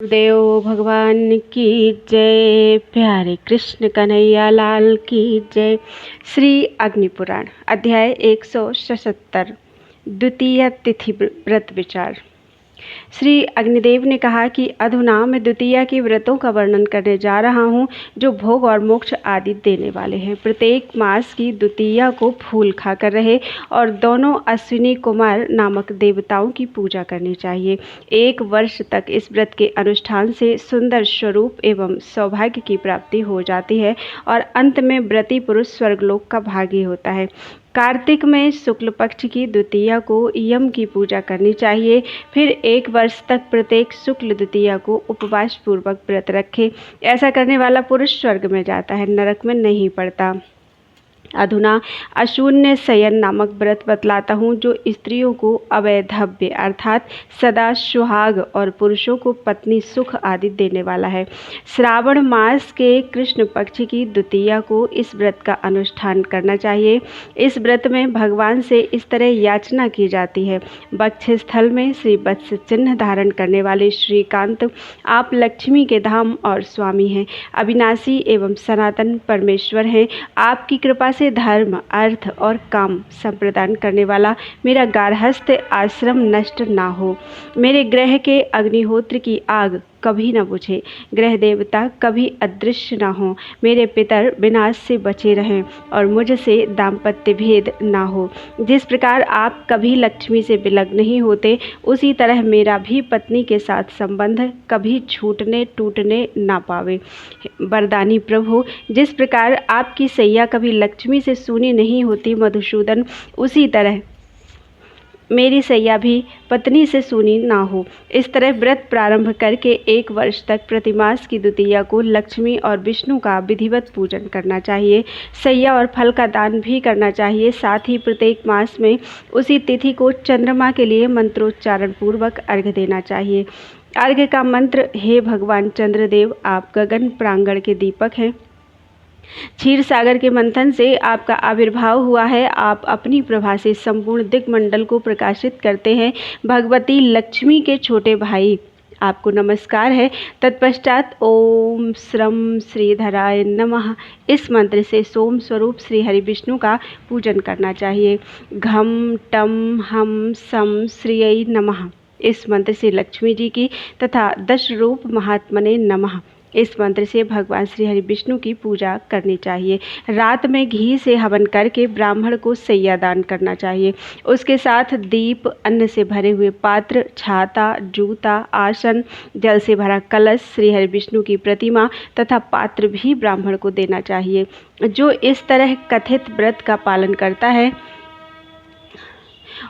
देव भगवान की जय। प्यारे कृष्ण कन्हैया लाल की जय। श्री अग्नि पुराण अध्याय 177 द्वितीय तिथि व्रत विचार। श्री अग्निदेव ने कहा कि अधुना मैं द्वितीया के व्रतों का वर्णन करने जा रहा हूँ जो भोग और मोक्ष आदि देने वाले हैं। प्रत्येक मास की द्वितीया को फूल खाकर रहे और दोनों अश्विनी कुमार नामक देवताओं की पूजा करनी चाहिए। 1 वर्ष तक इस व्रत के अनुष्ठान से सुंदर स्वरूप एवं सौभाग्य की प्राप्ति हो जाती है और अंत में व्रती पुरुष स्वर्गलोक का भागी होता है। कार्तिक में शुक्ल पक्ष की द्वितीया को यम की पूजा करनी चाहिए। फिर 1 वर्ष तक प्रत्येक शुक्ल द्वितीया को उपवास पूर्वक व्रत रखे। ऐसा करने वाला पुरुष स्वर्ग में जाता है, नरक में नहीं पड़ता। अधुना अशून्य शयन नामक व्रत बतलाता हूँ जो स्त्रियों को अवैधव्य अर्थात सदा सुहाग और पुरुषों को पत्नी सुख आदि देने वाला है। श्रावण मास के कृष्ण पक्ष की द्वितीया को इस व्रत का अनुष्ठान करना चाहिए। इस व्रत में भगवान से इस तरह याचना की जाती है। वक्ष स्थल में श्री वत्स चिन्ह धारण करने वाले श्रीकांत, आप लक्ष्मी के धाम और स्वामी हैं, अविनाशी एवं सनातन परमेश्वर हैं। आपकी कृपा से धर्म, अर्थ और काम संप्रदान करने वाला मेरा गार्हस्थ्य आश्रम नष्ट ना हो। मेरे ग्रह के अग्निहोत्र की आग कभी न बुझे, ग्रह देवता कभी अदृश्य न हो, मेरे पितर विनाश से बचे रहें और मुझसे दाम्पत्य भेद ना हो। जिस प्रकार आप कभी लक्ष्मी से विलग नहीं होते, उसी तरह मेरा भी पत्नी के साथ संबंध कभी छूटने टूटने ना पावे। वरदानी प्रभु, जिस प्रकार आपकी सैया कभी लक्ष्मी से सूनी नहीं होती मधुसूदन, उसी तरह मेरी सैया भी पत्नी से सूनी ना हो। इस तरह व्रत प्रारंभ करके 1 वर्ष तक प्रतिमास की द्वितीया को लक्ष्मी और विष्णु का विधिवत पूजन करना चाहिए। सैया और फल का दान भी करना चाहिए। साथ ही प्रत्येक मास में उसी तिथि को चंद्रमा के लिए मंत्रोच्चारण पूर्वक अर्घ्य देना चाहिए। अर्घ्य का मंत्र, हे भगवान चंद्रदेव, आप गगन प्रांगण के दीपक हैं। क्षीर सागर के मंथन से आपका आविर्भाव हुआ है। आप अपनी प्रभा से संपूर्ण दिग्मंडल को प्रकाशित करते हैं। भगवती लक्ष्मी के छोटे भाई, आपको नमस्कार है। तत्पश्चात ओम श्रम श्रीधराय नमः इस मंत्र से सोम स्वरूप श्री हरि विष्णु का पूजन करना चाहिए। घम टम हम सम श्रियै नमः इस मंत्र से लक्ष्मी जी की तथा 10 रूप महात्मने नमः इस मंत्र से भगवान श्री हरि विष्णु की पूजा करनी चाहिए। रात में घी से हवन करके ब्राह्मण को सैया दान करना चाहिए। उसके साथ दीप, अन्न से भरे हुए पात्र, छाता, जूता, आसन, जल से भरा कलश, श्री हरि विष्णु की प्रतिमा तथा पात्र भी ब्राह्मण को देना चाहिए। जो इस तरह कथित व्रत का पालन करता है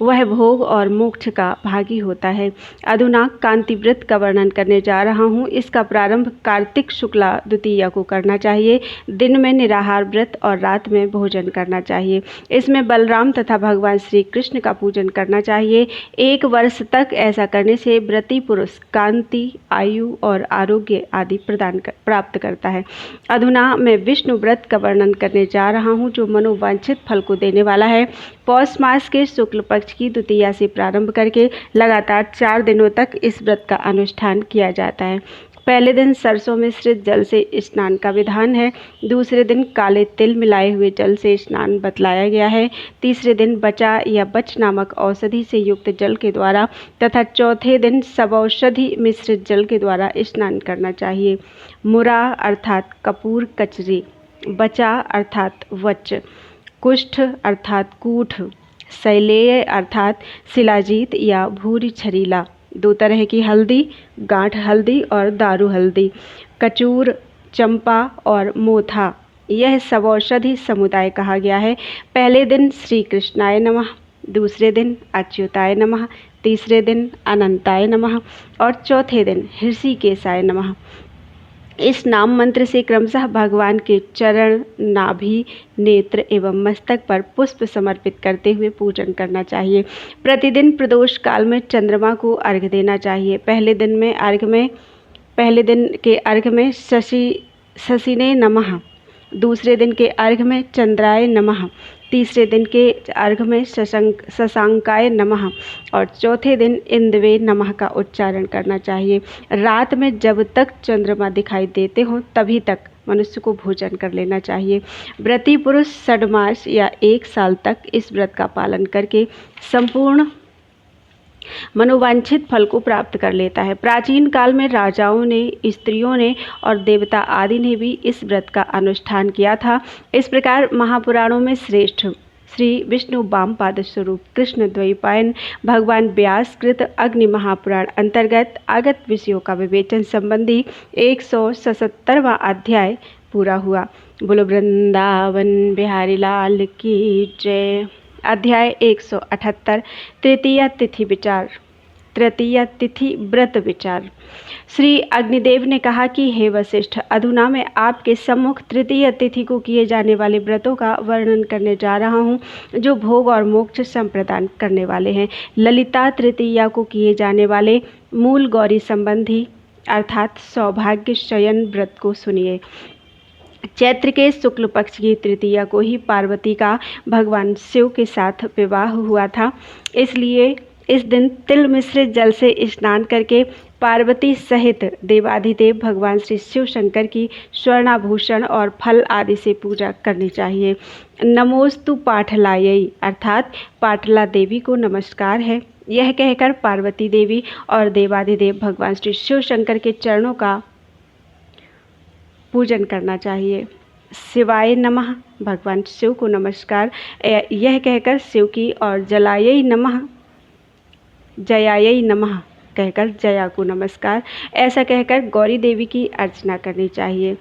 वह भोग और मोक्ष का भागी होता है। अधुना कांति व्रत का वर्णन करने जा रहा हूँ। इसका प्रारंभ कार्तिक शुक्ला द्वितीया को करना चाहिए। दिन में निराहार व्रत और रात में भोजन करना चाहिए। इसमें बलराम तथा भगवान श्री कृष्ण का पूजन करना चाहिए। 1 वर्ष तक ऐसा करने से व्रती पुरुष कांति, आयु और आरोग्य आदि प्राप्त करता है। अधुना मैं विष्णु व्रत का वर्णन करने जा रहा हूँ जो मनोवांछित फल को देने वाला है। पौष मास के शुक्ल पक्ष की द्वितीया से प्रारंभ करके लगातार 4 दिनों तक इस व्रत का अनुष्ठान किया जाता है। पहले दिन सरसों मिश्रित जल से स्नान का विधान है। दूसरे दिन काले तिल मिलाए हुए जल से स्नान बतलाया गया है। तीसरे दिन बचा या बच नामक औषधि से युक्त जल के द्वारा तथा चौथे दिन सबौषधि मिश्रित जल के द्वारा स्नान करना चाहिए। मुरा अर्थात कपूर कचरी, बचा अर्थात वच, कुष्ठ अर्थात कूठ, शैलेय अर्थात शिलाजीत या भूरी छरीला, 2 तरह की हल्दी, गांठ हल्दी और दारू हल्दी, कचूर, चंपा और मोथा, यह सबौषधि समुदाय कहा गया है। पहले दिन श्री कृष्णाय नमः, दूसरे दिन अच्युताय नमः, तीसरे दिन अनंताय नमः और चौथे दिन ऋषिकेशाय नमः। इस नाम मंत्र से क्रमशः भगवान के चरण, नाभि, नेत्र एवं मस्तक पर पुष्प समर्पित करते हुए पूजन करना चाहिए। प्रतिदिन प्रदोष काल में चंद्रमा को अर्घ्य देना चाहिए। पहले दिन के अर्घ्य में शशिने नमः, दूसरे दिन के अर्घ्य में चंद्राय नमः, तीसरे दिन के अर्घ में शशांकाय नमः और चौथे दिन इंद्रवे नमः का उच्चारण करना चाहिए। रात में जब तक चंद्रमा दिखाई देते हों तभी तक मनुष्य को भोजन कर लेना चाहिए। व्रती पुरुष 6 मास या 1 साल तक इस व्रत का पालन करके संपूर्ण मनोवांछित फल को प्राप्त कर लेता है। प्राचीन काल में राजाओं ने, स्त्रियों ने और देवता आदि ने भी इस व्रत का अनुष्ठान किया था। इस प्रकार महापुराणों में श्रेष्ठ श्री विष्णु वामपाद स्वरूप कृष्ण द्वैपायन भगवान व्यास कृत अग्नि महापुराण अंतर्गत आगत विषयों का विवेचन संबंधी 177वां अध्याय पूरा हुआ। बोलो वृंदावन बिहारी लाल की जय। अध्याय 178 तृतीय तिथि विचार। तृतीय तिथि व्रत विचार। श्री अग्निदेव ने कहा कि हे वशिष्ठ, अधुना मैं आपके सम्मुख तृतीय तिथि को किए जाने वाले व्रतों का वर्णन करने जा रहा हूँ, जो भोग और मोक्ष संप्रदान करने वाले हैं। ललिता तृतीया को किए जाने वाले मूल गौरी संबंधी अर्थात सौभाग्य शयन व्रत को सुनिए। चैत्र के शुक्ल पक्ष की तृतीया को ही पार्वती का भगवान शिव के साथ विवाह हुआ था, इसलिए इस दिन तिल मिश्रित जल से स्नान करके पार्वती सहित देवाधिदेव भगवान श्री शिव शंकर की स्वर्णाभूषण और फल आदि से पूजा करनी चाहिए। नमोस्तु पाठलायै अर्थात पाटला देवी को नमस्कार है, यह कहकर पार्वती देवी और देवाधिदेव भगवान श्री शिव शंकर के चरणों का पूजन करना चाहिए। शिवाय नमः भगवान शिव को नमस्कार, यह कहकर शिव की, और जलायै नमः जयायै नमः कहकर जया को नमस्कार, ऐसा कहकर गौरी देवी की अर्चना करनी चाहिए।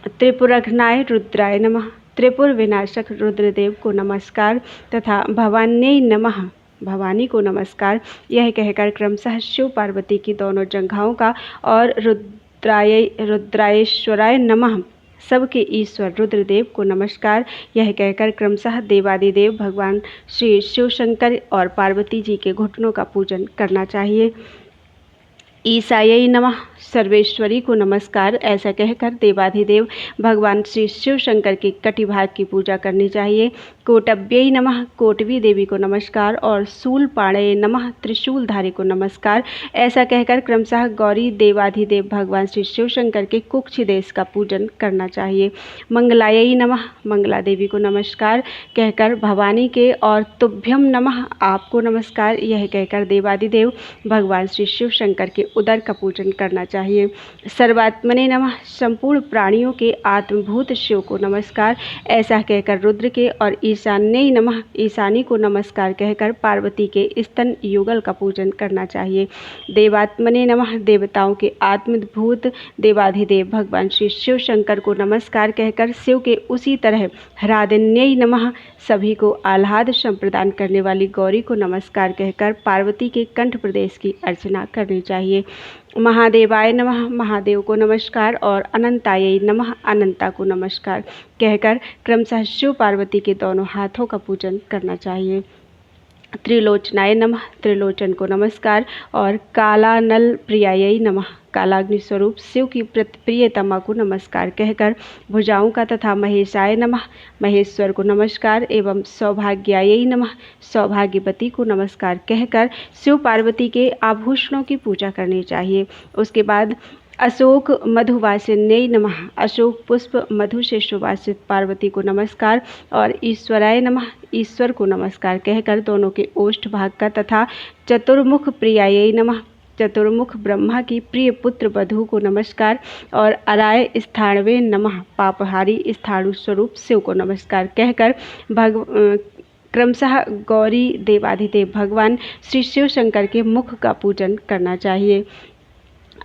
त्रिपुरघ्नाय रुद्राय नमः त्रिपुर विनाशक रुद्रदेव को नमस्कार तथा भवान्यै नमः भवानी को नमस्कार, यह कहकर क्रमशः शिव पार्वती की दोनों जंघाओं का और रुद्रायेश्वराय नमः सबके ईश्वर रुद्रदेव को नमस्कार, यह कहकर क्रमशः देवादिदेव भगवान श्री शिव शंकर और पार्वती जी के घुटनों का पूजन करना चाहिए। ईसायै नमः सर्वेश्वरी को नमस्कार, ऐसा कहकर देवाधिदेव भगवान श्री शिव शंकर के कटिभाग की पूजा करनी चाहिए। कोटव्यै नमः कोटवी देवी को नमस्कार और शूलपाणये नमः त्रिशूलधारी को नमस्कार, ऐसा कहकर क्रमशः गौरी देवाधिदेव भगवान श्री शिव शंकर के कुक्षी देश का पूजन करना चाहिए। मंगलायै नमः मंगला देवी को नमस्कार कहकर भवानी के और तुभ्यम नमः आपको नमस्कार, यह कहकर देवाधिदेव भगवान श्री शिव शंकर के उदर का पूजन करना चाहिए। सर्वात्मने नमः संपूर्ण प्राणियों के आत्मभूत शिव को नमस्कार, ऐसा कहकर रुद्र के, और ईशान्ये नमः ईशानी को नमस्कार कहकर पार्वती के स्तन युगल का पूजन करना चाहिए। देवात्मने नमः देवताओं के आत्मभूत देवाधिदेव भगवान श्री शिव शंकर को नमस्कार कहकर शिव के उसी तरह ह्रादिन्यै नमः सभी को आह्लाद संप्रदान करने वाली गौरी को नमस्कार कहकर पार्वती के कंठ प्रदेश की अर्चना करनी चाहिए। महादेवाय नमः महादेव को नमस्कार और अनंतायै नमः अनंता को नमस्कार कहकर क्रमशः शिव पार्वती के दोनों हाथों का पूजन करना चाहिए। त्रिलोचनाय नमः त्रिलोचन को नमस्कार और कालानल प्रियायै नमः कालाग्नि स्वरूप शिव की प्रियतमा को नमस्कार कहकर भुजाओं का तथा महेशाय नमः महेश्वर को नमस्कार एवं सौभाग्यायै नमः सौभाग्यवती को नमस्कार कहकर शिव पार्वती के आभूषणों की पूजा करनी चाहिए। उसके बाद अशोक मधुवासिन्यै नमः अशोक पुष्प मधु से सुवासित पार्वती को नमस्कार और ईश्वराय नमः ईश्वर को नमस्कार कहकर दोनों के ओष्ठ भाग का तथा चतुर्मुख प्रियायै नमः चतुर्मुख ब्रह्मा की प्रिय पुत्र वधू को नमस्कार और अराय स्थाणवे नमः पापहारी स्थाणु स्वरूप शिव को नमस्कार कहकर क्रमशः गौरी देवाधिदेव भगवान श्री शिव शंकर के मुख का पूजन करना चाहिए।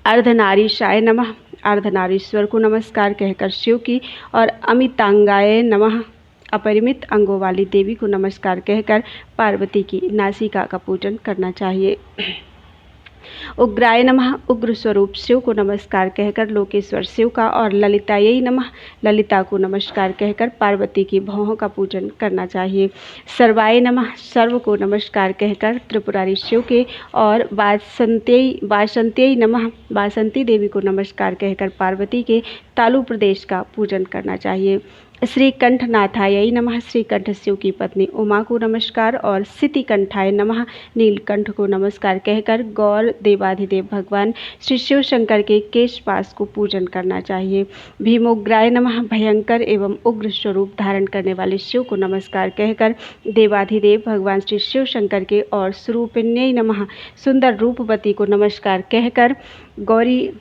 अर्धनारीशाय नमः अर्धनारीश्वर को नमस्कार कहकर शिव की, और अमितांगाय नमः अपरिमित अंगों वाली देवी को नमस्कार कहकर पार्वती की नासिका का पूजन करना चाहिए। उग्राय नमः उग्र स्वरूप शिव को नमस्कार कहकर लोकेश्वर शिव का, और ललितायै नमः ललिता को नमस्कार कहकर पार्वती की भौहों का पूजन करना चाहिए। सर्वाय नमः सर्व को नमस्कार कहकर त्रिपुरारी शिव के, और वासंत्यै नमः वासंती देवी को नमस्कार कहकर पार्वती के तालु प्रदेश का पूजन करना चाहिए। श्री कंठनाथाय नमः, श्री कंठ शिव की पत्नी उमा को नमस्कार और सिति कंठाय नमः, नीलकंठ को नमस्कार कहकर गौर देवाधिदेव भगवान श्री शिव शंकर के केशपाश को पूजन करना चाहिए। भीमोग्राय नमः, भयंकर एवं उग्र स्वरूप धारण करने वाले शिव को नमस्कार कहकर देवाधिदेव भगवान श्री शिव शंकर के और स्वरूपिण्यै नमः, सुंदर रूपवती को नमस्कार कहकर गौरी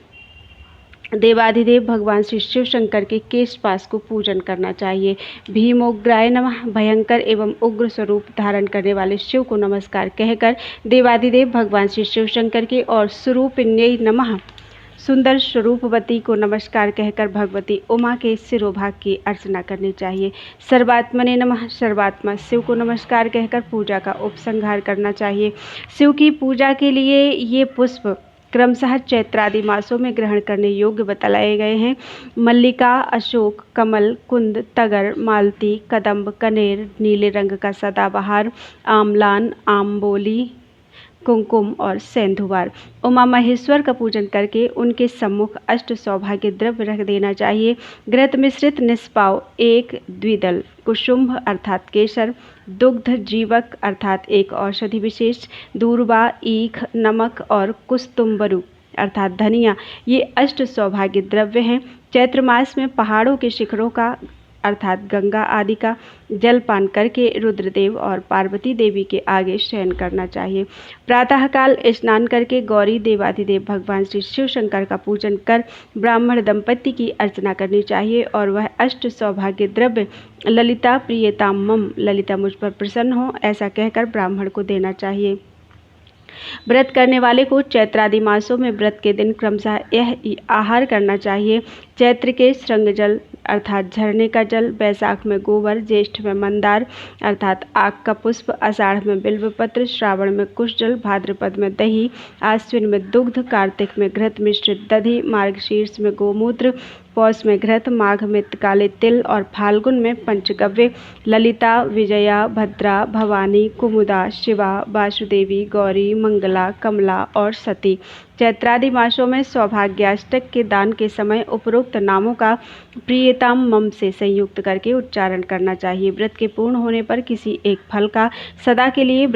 देवाधिदेव भगवान श्री शिव शंकर के केशपाश को पूजन करना चाहिए। भीमोग्राय नमः, भयंकर एवं उग्र स्वरूप धारण करने वाले शिव को नमस्कार कहकर देवाधिदेव भगवान श्री शिव शंकर के और स्वरूपिण्यै नमः, सुंदर स्वरूपवती को नमस्कार कहकर भगवती उमा के सिरोभाग की अर्चना करनी चाहिए। सर्वात्मने नमः, सर्वात्मा शिव को नमस्कार कहकर पूजा का उपसंहार करना चाहिए। शिव की पूजा के लिए ये पुष्प क्रमशः चैत्रादि मासों में ग्रहण करने योग्य बतलाए गए हैं। मल्लिका, अशोक, कमल, कुंद, तगर, मालती, कदम्ब, कनेर, नीले रंग का सदाबहार, आमलान, आम्बोली, कुमकुम और सेंधुवार। उमा महेश्वर का पूजन करके उनके सम्मुख अष्ट सौभाग्य द्रव्य रख देना चाहिए। घृत मिश्रित निष्पाव एक द्विदल, कुसुम्भ अर्थात केसर, दुग्ध जीवक अर्थात एक औषधि विशेष, दूर्वा, ईख, नमक और कुस्तुम्बरु अर्थात धनिया, ये अष्ट सौभाग्य द्रव्य हैं। चैत्र मास में पहाड़ों के शिखरों का अर्थात गंगा आदि का जलपान करके रुद्रदेव और पार्वती देवी के आगे शयन करना चाहिए। प्रातःकाल स्नान करके गौरी देवाधिदेव भगवान श्री शिव शंकर का पूजन कर ब्राह्मण दंपति की अर्चना करनी चाहिए और वह अष्ट सौभाग्य द्रव्य ललिता प्रियताम मम, ललिता मुझ पर प्रसन्न हो, ऐसा कहकर ब्राह्मण को देना चाहिए। व्रत करने वाले को चैत्रादि मासों में व्रत के दिन क्रमशः यह आहार करना चाहिए। चैत्र के श्रृंग जल अर्थात झरने का जल, वैशाख में गोबर, ज्येष्ठ में मंदार अर्थात आक का पुष्प, आषाढ़ में बिल्वपत्र, श्रावण में कुश जल, भाद्रपद में दही, आश्विन में दुग्ध, कार्तिक में घृत मिश्रित दधि, मार्गशीर्ष में गोमूत्र, पौष में घृत, माघ में काले तिल और फाल्गुन में पंचगव्य। ललिता, विजया, भद्रा, भवानी, कुमुदा, शिवा, वासुदेवी, गौरी, मंगला, कमला और सती। चैत्रादि मासों में सौभाग्याष्टक के दान के समय उपरोक्त नामों का प्रियताम मम से संयुक्त करके उच्चारण करना चाहिए। व्रत के पूर्ण होने पर किसी एक फल का सदा के लिए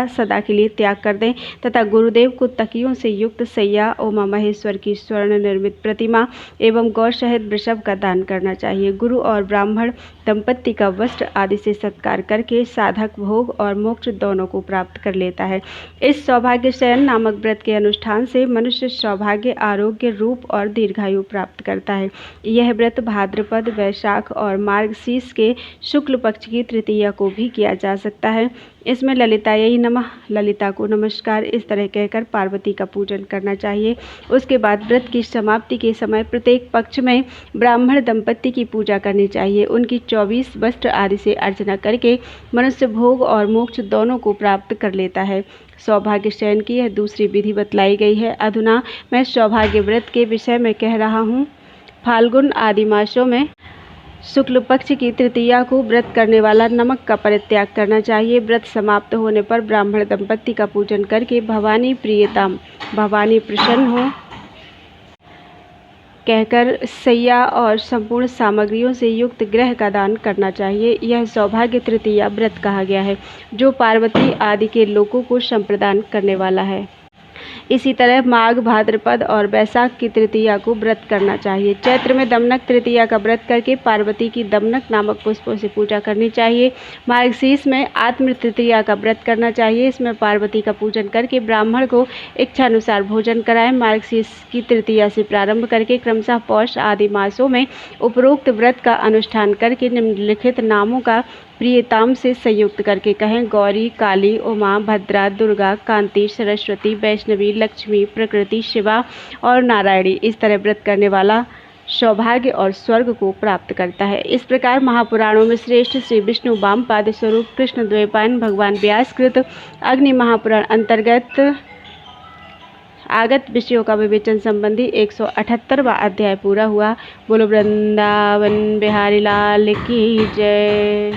सदा के लिए त्याग कर दें तथा गुरुदेव को तकियों से युक्त सैया, उमा महेश्वर की स्वर्ण निर्मित प्रतिमा एवं गौ शहद वृषभ का दान करना चाहिए। गुरु और ब्राह्मण दंपत्ति का वस्त्र आदि से सत्कार करके साधक भोग और मोक्ष दोनों को प्राप्त कर लेता है। इस सौभाग्य शयन नामक व्रत के अनुष्ठान से मनुष्य सौभाग्य, आरोग्य, रूप और दीर्घायु प्राप्त करता है। यह व्रत भाद्रपद, वैशाख और मार्गशीर्ष के शुक्ल पक्ष की तृतीया को भी किया जा सकता है। इसमें ललितायै नमः, ललिता को नमस्कार, इस तरह कहकर पार्वती का पूजन करना चाहिए। उसके बाद व्रत की समाप्ति के समय प्रत्येक पक्ष में ब्राह्मण दंपत्ति की पूजा करनी चाहिए। उनकी 24 वस्त्र आदि से अर्चना करके मनुष्य भोग और मोक्ष दोनों को प्राप्त कर लेता है। सौभाग्य शयन की यह दूसरी विधि बतलाई गई है। अधुना मैं सौभाग्य व्रत के विषय में कह रहा हूँ। फाल्गुन आदि मासों में शुक्ल पक्ष की तृतीया को व्रत करने वाला नमक का परित्याग करना चाहिए। व्रत समाप्त होने पर ब्राह्मण दंपत्ति का पूजन करके भवानी प्रियताम, भवानी प्रसन्न हो कहकर सैया और संपूर्ण सामग्रियों से युक्त गृह का दान करना चाहिए। यह सौभाग्य तृतीया व्रत कहा गया है जो पार्वती आदि के लोगों को संप्रदान करने वाला है। इसी तरह माघ, भाद्रपद और वैशाख की तृतीया को व्रत करना चाहिए। चैत्र में दमनक तृतीया का व्रत करके पार्वती की दमनक नामक पुष्पों से पूजा करनी चाहिए। मार्गशीर्ष में आत्म तृतीया का व्रत करना चाहिए। इसमें पार्वती का पूजन करके ब्राह्मण को इच्छानुसार भोजन कराएं। मार्गशीर्ष की तृतीया से प्रारंभ करके क्रमशः पौष आदि मासों में उपरोक्त व्रत का अनुष्ठान करके निम्नलिखित नामों का प्रियताम से संयुक्त करके कहें: गौरी, काली, उमा, भद्रा, दुर्गा, कांति, सरस्वती, वैष्णवी, लक्ष्मी, प्रकृति, शिवा और नारायणी। इस तरह व्रत करने वाला सौभाग्य और स्वर्ग को प्राप्त करता है। इस प्रकार महापुराणों में श्रेष्ठ श्री विष्णु वामपाद स्वरूप कृष्ण द्वैपायन भगवान व्यासकृत अग्नि महापुराण अंतर्गत आगत विषयों का विवेचन संबंधी 178वां अध्याय पूरा हुआ। बोलो वृंदावन बिहारी लाल की जय।